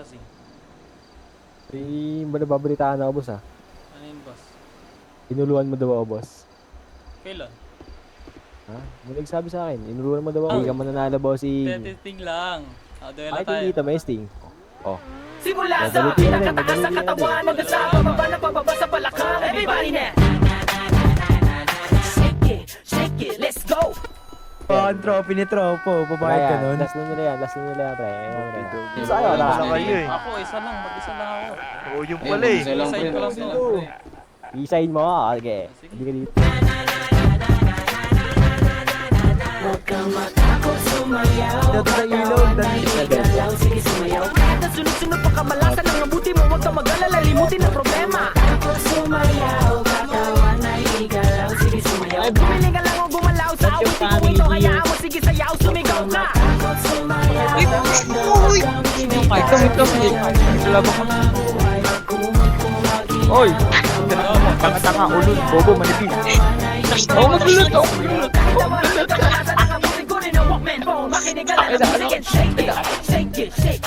lasing. Ba nababalitaan ako, boss, ah? Ano yun, boss? Inuluan mo daw ako, boss. Kailan? Ha? May nagsabi sa akin, inuluan mo daw ako. Hindi ka mananalo, bossing. Testing lang. Duela Ay, tayo. kita, may sting. Oh. Simula sa Madalitin na rin, pinakataas sa madalitin na rin. katawan hanggang sa pababa na pababa sa balakang. Everybody na! Shake it, let's go! Ang trophy ni Tropo, babayad ka nun. Last na nila yan, pre. Isa kayo, Wala wala. kayo eh. Ako, isa lang. Mag-isa lang ako. Oo, yung pala eh. Sign ko lang sila. Isahin mo, ah. Sige. Sige. Hindi ka dito. Huwag kang matakot sumayaw. Dito sa ilog, Galaw, sige sumayaw. Kahit na sunod-sunod pa kamalasan ang mabuti mo, huwag kang mag-alala, limutin ang problema. Takot sumayaw, katawan ay igalaw, sige sumayaw. Ay, bumili ka lang o gumalaw sa awit, kung ito hayaan mo, sige sayaw, sumigaw ka. Takot sumayaw, Uy! Yung kahit ito, labo ko. Oy! Tanga-tanga, ulod, bobo, manipis. Oo, maglulot ako. Makinig ka lang sa music, kunin ang Walkman phone, makinig ka lang sa music and shake it, shake it, shake it.